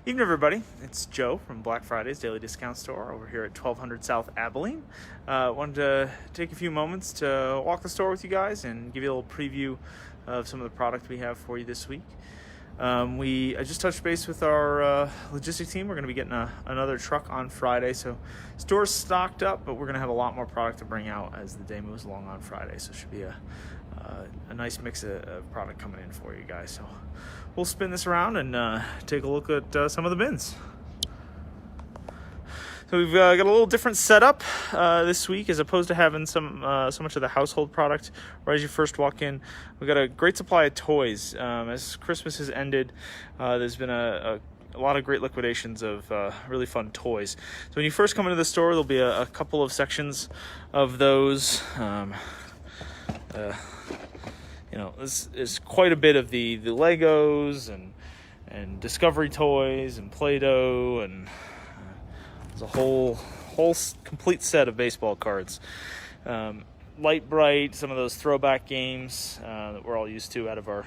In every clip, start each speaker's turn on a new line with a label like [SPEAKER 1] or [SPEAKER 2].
[SPEAKER 1] Evening, everybody. It's Joe from Black Friday's Daily Discount Store over here at 1200 South Abilene. Wanted to take a few moments to walk the store with you guys and give you a little preview of some of the product we have for you this week. I just touched base with our logistics team. We're going to be getting another truck on Friday, so store's stocked up, but we're going to have a lot more product to bring out as the day moves along on Friday. So it should be a nice mix of product coming in for you guys. So we'll spin this around and take a look at some of the bins. So we've got a little different setup this week, as opposed to having so much of the household product right as you first walk in. We've got a great supply of toys. As Christmas has ended, there's been a lot of great liquidations of really fun toys. So when you first come into the store, there'll be a couple of sections of those. This is quite a bit of the Legos and Discovery toys and Play-Doh, and there's a whole complete set of baseball cards. Light Bright, some of those throwback games that we're all used to out of our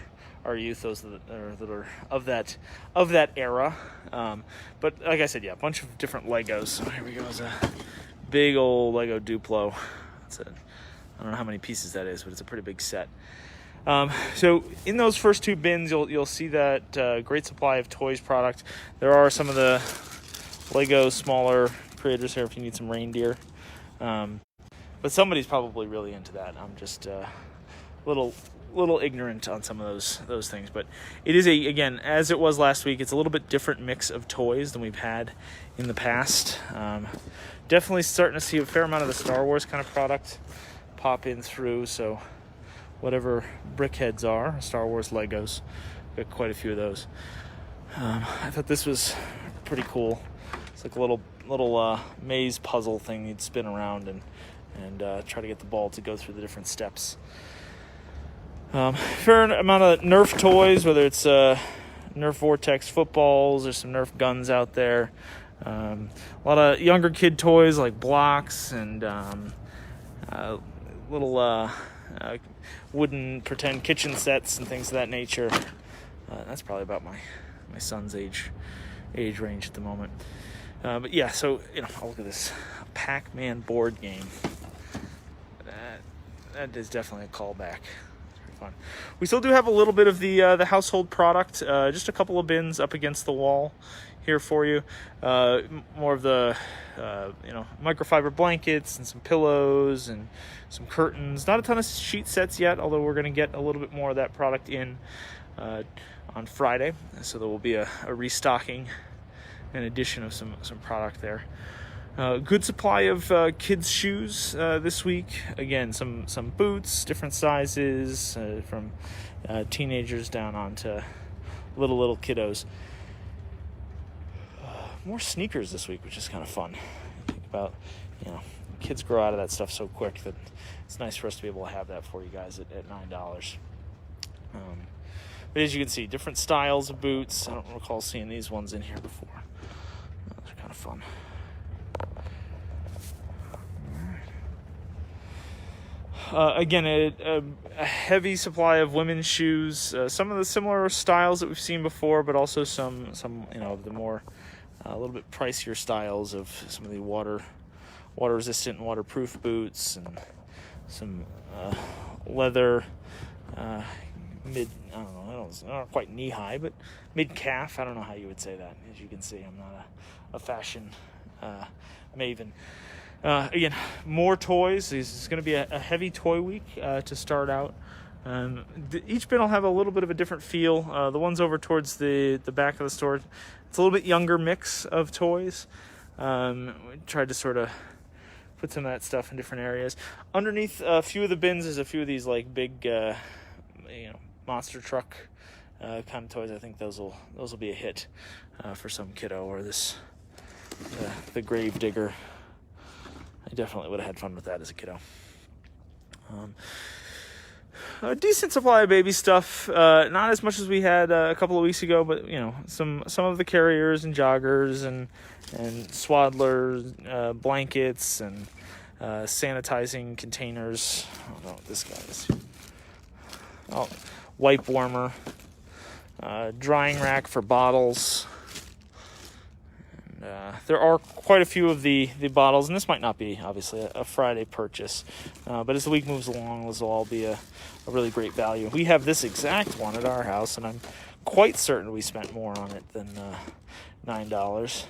[SPEAKER 1] youth, those that are of that era. But like I said, yeah, a bunch of different Legos. So here we go. It's a big old Lego Duplo. I don't know how many pieces that is, but it's a pretty big set. So in those first two bins, you'll see that great supply of toys product. There are some of the Lego smaller creators here if you need some reindeer. But somebody's probably really into that. I'm just a little ignorant on some of those things. But it is, again, as it was last week, it's a little bit different mix of toys than we've had in the past. Definitely starting to see a fair amount of the Star Wars kind of product pop in through. So whatever brickheads are, Star Wars Legos, got quite a few of those. I thought this was pretty cool. It's like a little maze puzzle thing you'd spin around and try to get the ball to go through the different steps. Fair amount of Nerf toys, whether it's Nerf Vortex footballs or some Nerf guns out there. A lot of younger kid toys like blocks and little wooden pretend kitchen sets and things of that nature. That's probably about my son's age range at the moment. But yeah, so I'll look at this Pac-Man board game. That is definitely a callback. It's pretty fun. We still do have a little bit of the household product. Just a couple of bins up against the wall here for you. More of the microfiber blankets and some pillows and some curtains. Not a ton of sheet sets yet, although we're going to get a little bit more of that product in on Friday. So there will be a restocking and addition of some product there. Good supply of kids' shoes this week. Again, some boots, different sizes, from teenagers down onto little kiddos. More sneakers this week, which is kind of fun. Think about, kids grow out of that stuff so quick that it's nice for us to be able to have that for you guys at $9. But as you can see, different styles of boots. I don't recall seeing these ones in here before. Those are kind of fun. Again, a heavy supply of women's shoes. Some of the similar styles that we've seen before, but also some of the more a little bit pricier styles of some of the water resistant and waterproof boots, and some leather not quite knee high, but mid calf. I don't know how you would say that. As you can see, I'm not a fashion maven. Again, more toys. This is going to be a heavy toy week to start out. Each bin will have a little bit of a different feel. The ones over towards the back of the store, it's a little bit younger mix of toys. We tried to sort of put some of that stuff in different areas. Underneath a few of the bins is a few of these like big, monster truck kind of toys. I think those will be a hit for some kiddo, or the grave digger. I definitely would have had fun with that as a kiddo. A decent supply of baby stuff, not as much as we had a couple of weeks ago, but some of the carriers and joggers and swaddlers, blankets and sanitizing containers. I don't know what this guy is. Wipe warmer, drying rack for bottles, There are quite a few of the bottles, and this might not be, obviously, a Friday purchase. But as the week moves along, this will all be a really great value. We have this exact one at our house, and I'm quite certain we spent more on it than $9.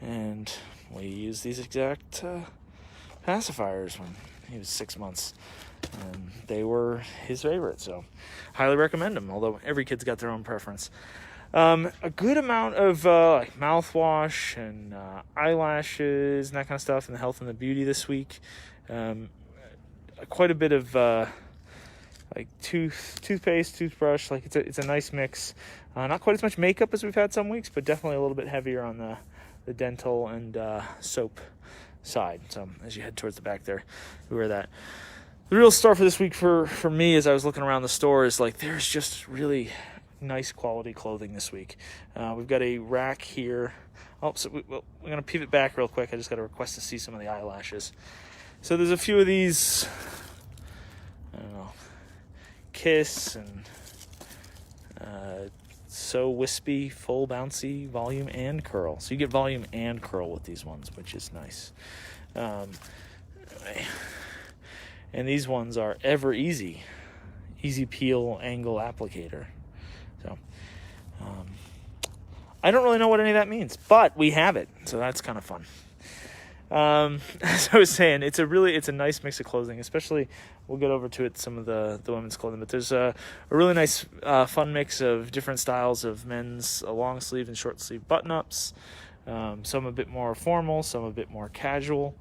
[SPEAKER 1] And we use these exact pacifiers when he was 6 months. And they were his favorite, so highly recommend them, although every kid's got their own preference. A good amount of like mouthwash and eyelashes and that kind of stuff, and the health and the beauty this week. Quite a bit of like toothpaste, toothbrush. Like it's a nice mix. Not quite as much makeup as we've had some weeks, but definitely a little bit heavier on the dental and soap side. So as you head towards the back there, we wear that. The real star for this week for me, as I was looking around the store, is like there's just really nice quality clothing this week. We've got a rack here. Oh, so we're going to pivot back real quick. I just got a request to see some of the eyelashes. So there's a few of these, I don't know, Kiss and So Wispy, Full Bouncy, Volume and Curl. So you get volume and curl with these ones, which is nice. And these ones are Ever Easy Peel Angle Applicator. So, I don't really know what any of that means, but we have it, so that's kind of fun. As I was saying, it's a nice mix of clothing, especially, we'll get over to it, some of the women's clothing, but there's a really nice, fun mix of different styles of men's long sleeve and short sleeve button-ups, some a bit more formal, some a bit more casual.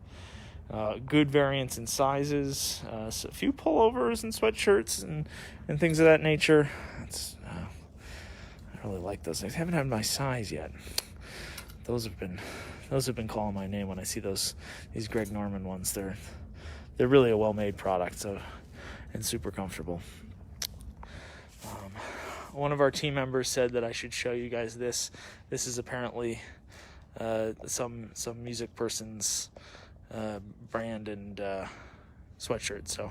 [SPEAKER 1] Good variants in sizes, so a few pullovers and sweatshirts and things of that nature. I really like those. I haven't had my size yet. Those have been calling my name when I see these Greg Norman ones. They're really a well-made product, so and super comfortable. One of our team members said that I should show you guys this. This is apparently some music person's brand and sweatshirt. So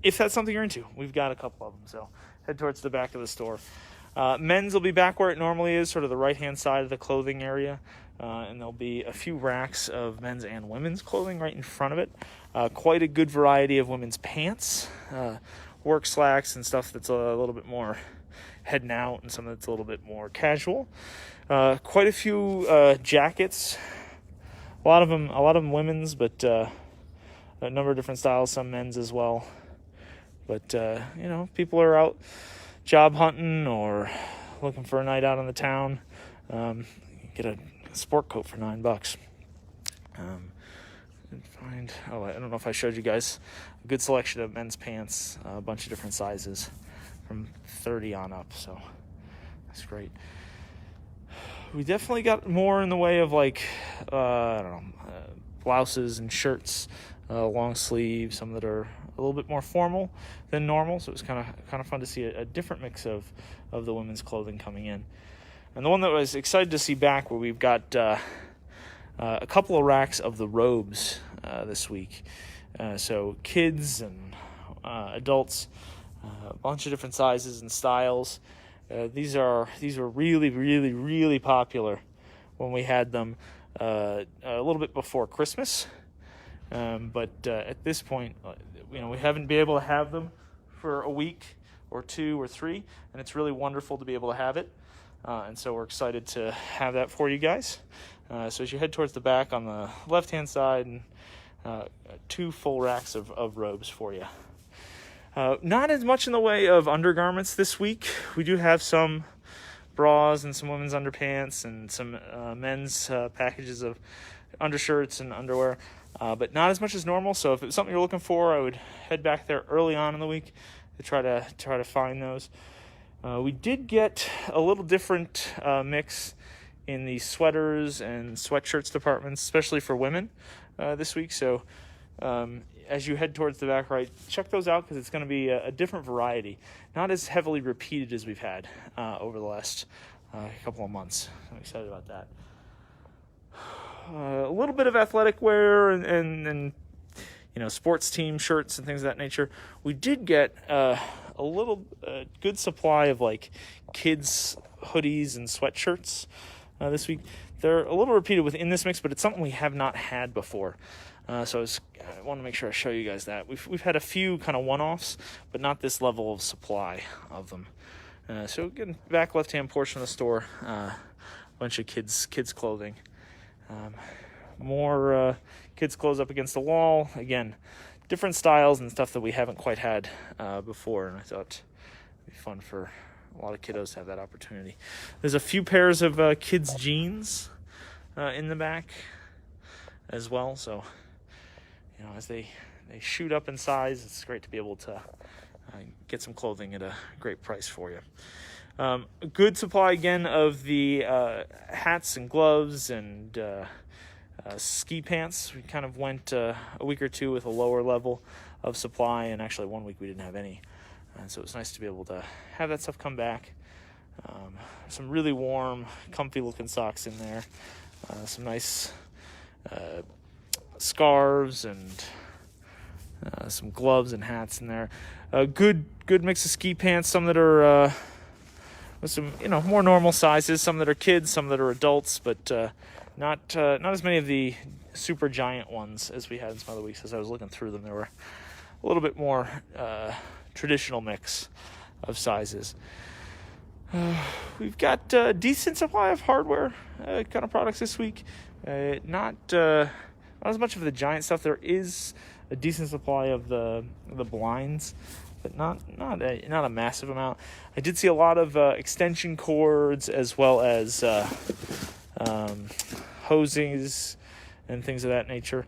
[SPEAKER 1] if that's something you're into, we've got a couple of them. So head towards the back of the store. Men's will be back where it normally is, sort of the right-hand side of the clothing area. And there'll be a few racks of men's and women's clothing right in front of it. Quite a good variety of women's pants, work slacks and stuff that's a little bit more heading out, and some that's a little bit more casual. Quite a few jackets. A lot of them women's, but a number of different styles, some men's as well. But, people are out job hunting or looking for a night out on the town. Get a sport coat for $9. I don't know if I showed you guys a good selection of men's pants, a bunch of different sizes from 30 on up. So that's great. We definitely got more in the way of blouses and shirts, long sleeve, some that are a little bit more formal than normal. So it was kind of fun to see a different mix of the women's clothing coming in. And the one that I was excited to see back, where we've got a couple of racks of the robes this week. So kids and adults, a bunch of different sizes and styles. These were really, really, really popular when we had them a little bit before Christmas. But at this point, we haven't been able to have them for a week or two or three, and it's really wonderful to be able to have it. And so we're excited to have that for you guys. So as you head towards the back on the left-hand side, and two full racks of robes for you. Not as much in the way of undergarments this week. We do have some bras and some women's underpants and some men's packages of undershirts and underwear, but not as much as normal. So if it's something you're looking for, I would head back there early on in the week to try to find those. We did get a little different mix in the sweaters and sweatshirts departments, especially for women this week. So as you head towards the back right, check those out, because it's going to be a different variety, not as heavily repeated as we've had over the last couple of months. I'm excited about that. A little bit of athletic wear and sports team shirts and things of that nature. We did get a little good supply of kids hoodies and sweatshirts. this week. They're a little repeated within this mix, but it's something we have not had before. So I want to make sure I show you guys that. We've had a few kind of one-offs, but not this level of supply of them. So again, back left-hand portion of the store, a bunch of kids clothing. More kids clothes up against the wall. Again, different styles and stuff that we haven't quite had before, and I thought it'd be fun for a lot of kiddos to have that opportunity. There's a few pairs of kids' jeans in the back as well, so as they shoot up in size, it's great to be able to get some clothing at a great price for you. A good supply again of the hats and gloves and ski pants. We kind of went a week or two with a lower level of supply, and actually 1 week we didn't have any. And so it's nice to be able to have that stuff come back. Some really warm, comfy looking socks in there. Some nice scarves and some gloves and hats in there. A good mix of ski pants. Some that are with some more normal sizes. Some that are kids. Some that are adults. But not as many of the super giant ones as we had in some other weeks. As I was looking through them, there were a little bit more traditional mix of sizes. We've got a decent supply of hardware kind of products this week. Not as much of the giant stuff. There is a decent supply of the blinds, but not a massive amount. I did see a lot of extension cords as well as hoses and things of that nature.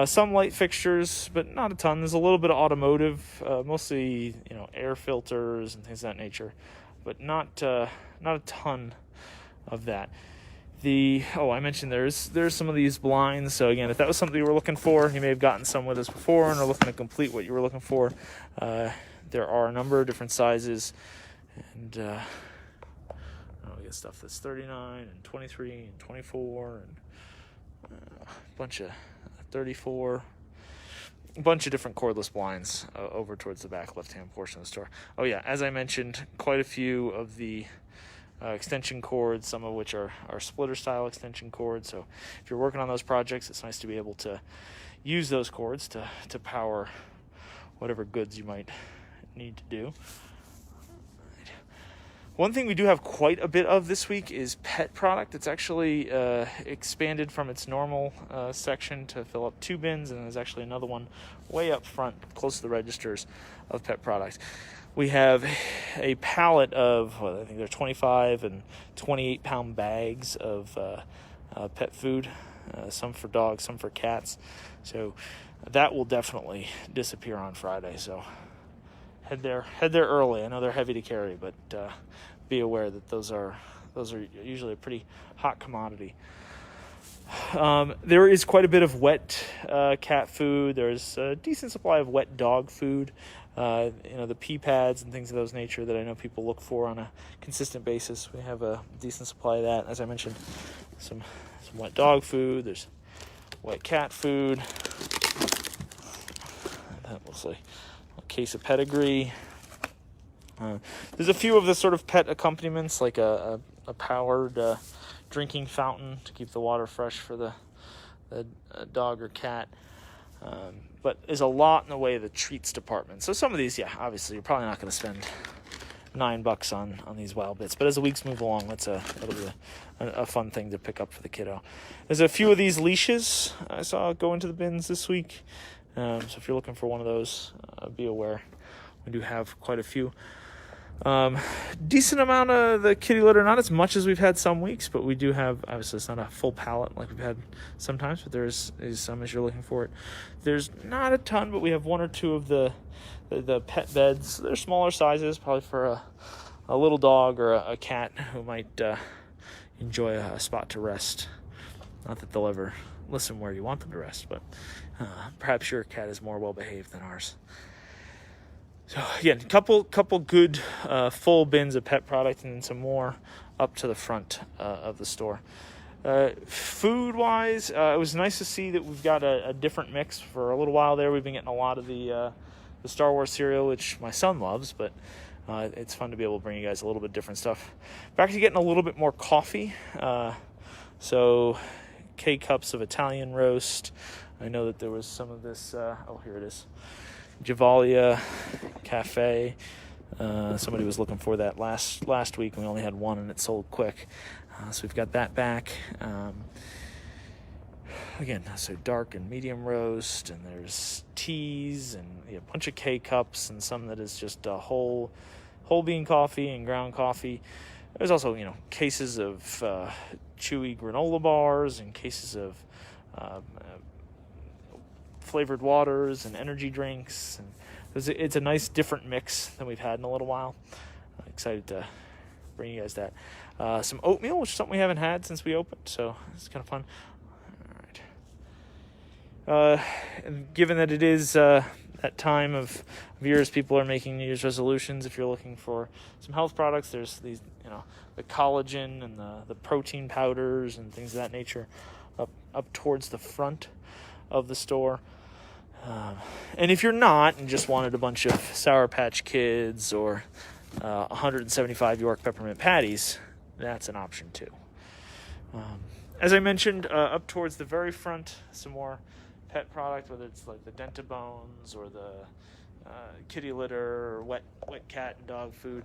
[SPEAKER 1] Some light fixtures, but not a ton. There's a little bit of automotive, mostly air filters and things of that nature, but not a ton of that. I mentioned there's some of these blinds. So again, if that was something you were looking for, you may have gotten some with us before and are looking to complete what you were looking for. There are a number of different sizes, and we get stuff that's 39 and 23 and 24 and a bunch of 34, a bunch of different cordless blinds over towards the back left-hand portion of the store. Oh yeah, as I mentioned, quite a few of the extension cords, some of which are splitter style extension cords. So if you're working on those projects, it's nice to be able to use those cords to power whatever goods you might need to do. One thing we do have quite a bit of this week is pet product. It's actually expanded from its normal section to fill up 2 bins, and there's actually another one way up front, close to the registers, of pet products. We have a pallet of, I think they're 25 and 28 pound bags of pet food, some for dogs, some for cats. So that will definitely disappear on Friday. So head there early. I know they're heavy to carry, but be aware that those are usually a pretty hot commodity. There is quite a bit of wet cat food. There's a decent supply of wet dog food. The pee pads and things of those nature that I know people look for on a consistent basis. We have a decent supply of that. As I mentioned, some wet dog food. There's wet cat food. That looks like a case of pedigree. There's a few of the sort of pet accompaniments, like a powered drinking fountain to keep the water fresh for the dog or cat. But there's a lot in the way of the treats department. So some of these, obviously you're probably not going to spend $9 on these wild bits. But as the weeks move along, that'll be a fun thing to pick up for the kiddo. There's a few of these leashes I saw go into the bins this week. So if you're looking for one of those, be aware. We do have quite a few. Decent amount of the kitty litter, not as much as we've had some weeks, but we do have, obviously it's not a full pallet like we've had sometimes, but there is some as you're looking for it. There's not a ton, but we have 1 or 2 of the pet beds. They're smaller sizes, probably for a little dog or a cat who might enjoy a spot to rest. Not that they'll ever listen where you want them to rest, but perhaps your cat is more well behaved than ours. So again, couple good full bins of pet product, and then some more up to the front of the store. Food wise, it was nice to see that we've got a different mix. For a little while there, we've been getting a lot of the Star Wars cereal, which my son loves, but It's fun to be able to bring you guys a little bit different stuff. Back to getting a little bit more coffee. So K-cups of Italian roast. I know that there was some of this, here it is, Javalia Cafe. Somebody was looking for that last week, and we only had one, and it sold quick. So we've got that back. Again, so dark and medium roast, and there's teas, and a bunch of K-cups, and some that is just whole bean coffee and ground coffee. There's also, cases of chewy granola bars, and cases of flavored waters and energy drinks, and it's a nice different mix than we've had in a little while. I'm excited to bring you guys that. Some oatmeal, which is something we haven't had since we opened, so it's kind of fun. All right. And given that it is that time of years, people are making New Year's resolutions. If you're looking for some health products, there's these, the collagen and the protein powders and things of that nature up towards the front of the store. And if you're not and just wanted a bunch of Sour Patch Kids or 175 York peppermint patties, that's an option too. As I mentioned, up towards the very front, some more pet product, whether it's like the Dentabones or the kitty litter or wet cat and dog food.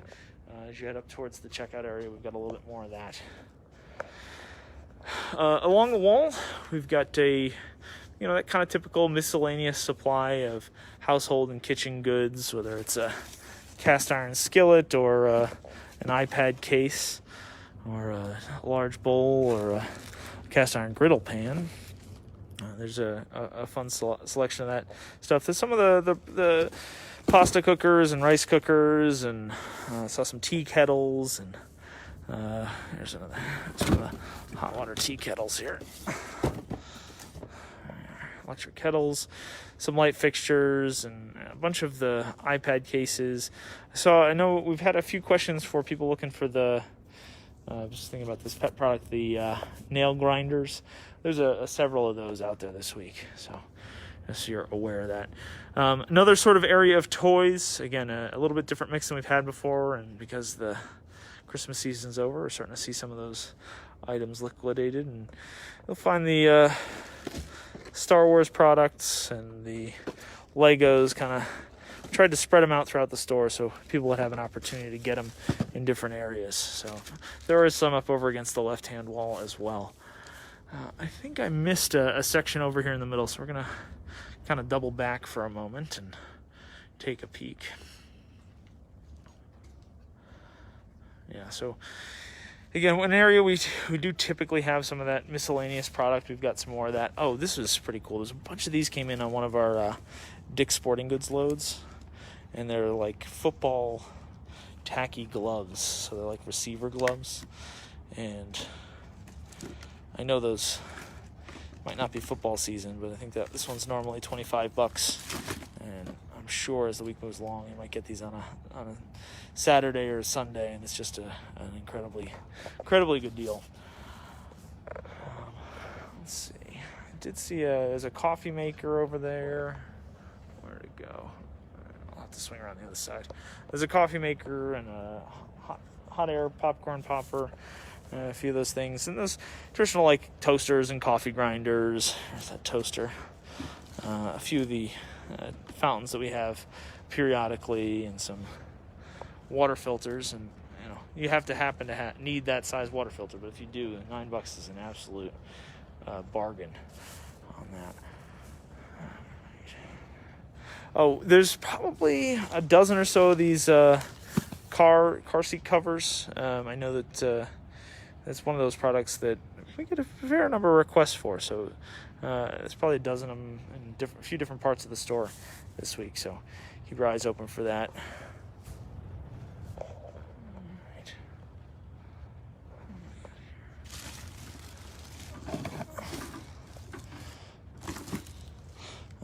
[SPEAKER 1] As you head up towards the checkout area, we've got a little bit more of that. Along the wall, we've got that kind of typical miscellaneous supply of household and kitchen goods, whether it's a cast iron skillet or an iPad case or a large bowl or a cast iron griddle pan. There's a fun selection of that stuff. There's some of the pasta cookers and rice cookers, and saw some tea kettles, and there's some of the hot water tea kettles here. Electric kettles, some light fixtures, and a bunch of the iPad cases. So I know we've had a few questions for people looking for the, just thinking about this pet product, the nail grinders. There's several of those out there this week, so just so you're aware of that. Another sort of area of toys, again, a little bit different mix than we've had before, and because the Christmas season's over, we're starting to see some of those items liquidated, and you'll find the Star Wars products and the Legos. Kind of tried to spread them out throughout the store so people would have an opportunity to get them in different areas. So there is some up over against the left-hand wall as well. I think I missed a section over here in the middle, so we're going to kind of double back for a moment and take a peek. Yeah, so again, one area we do typically have some of that miscellaneous product. We've got some more of that. Oh, this was pretty cool. There's a bunch of these came in on one of our Dick's Sporting Goods loads, and they're like football tacky gloves. So they're like receiver gloves, and I know those might not be football season, but I think that this one's normally $25, and I'm sure as the week moves along, you might get these on a Saturday or Sunday, and it's just an incredibly good deal. Let's see. I did see there's a coffee maker over there. Where'd it go? I'll have to swing around the other side. There's a coffee maker and a hot air popcorn popper. A few of those things, and those traditional like toasters and coffee grinders. There's that toaster. A few of the fountains that we have periodically, and some water filters. And you have to happen to need that size water filter, but if you do, $9 is an absolute bargain on that. Oh, there's probably a dozen or so of these car seat covers. I know that. It's one of those products that we get a fair number of requests for, so there's probably a dozen of them in a few different parts of the store this week, so keep your eyes open for that.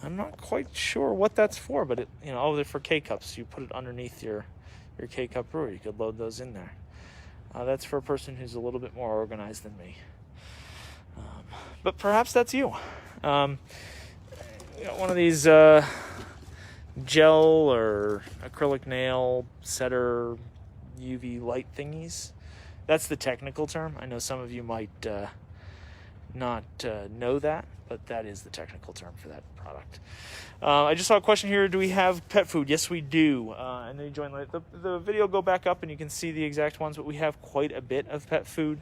[SPEAKER 1] I'm not quite sure what that's for, but they're for K-cups. You put it underneath your K-cup brewer. You could load those in there. That's for a person who's a little bit more organized than me. But perhaps that's you. One of these gel or acrylic nail setter UV light thingies. That's the technical term. I know some of you might not know that, but that is the technical term for that product. I just saw a question here. Do we have pet food? Yes, we do. And then you join the video. Go back up and you can see the exact ones. But we have quite a bit of pet food,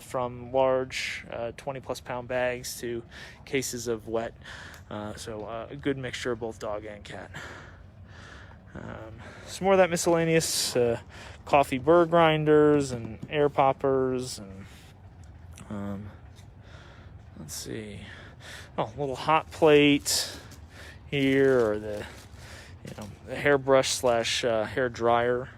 [SPEAKER 1] from large 20-plus pound bags to cases of wet. So a good mixture of both dog and cat. Some more of that miscellaneous coffee burr grinders and air poppers and let's see. Oh, a little hot plate here, or the hairbrush / hair dryer.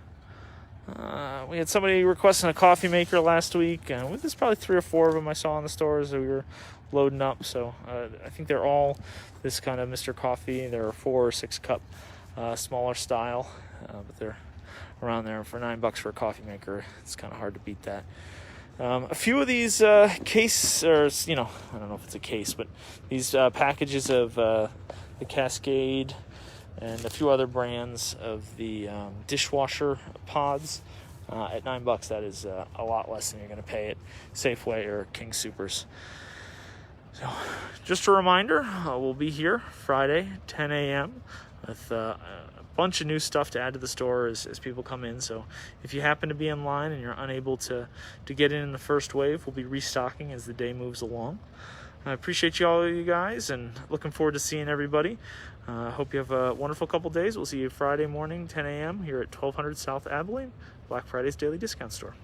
[SPEAKER 1] We had somebody requesting a coffee maker last week, and there's probably 3 or 4 of them I saw in the stores that we were loading up. So I think they're all this kind of Mr. Coffee. There are 4 or 6 cup, smaller style, but they're around there. For $9 for a coffee maker, it's kind of hard to beat that. A few of these case, or I don't know if it's a case, but these packages of the Cascade and a few other brands of the dishwasher pods at $9. That is a lot less than you're going to pay at Safeway or King Soopers. So, just a reminder, we'll be here Friday, 10 a.m. with a bunch of new stuff to add to the store as people come in. So if you happen to be in line and you're unable to get in the first wave, we'll be restocking as the day moves along. I appreciate you guys, and looking forward to seeing everybody. Hope you have a wonderful couple days. We'll see you Friday morning, 10 a.m. here at 1200 South Abilene, Black Friday's Daily Discount Store.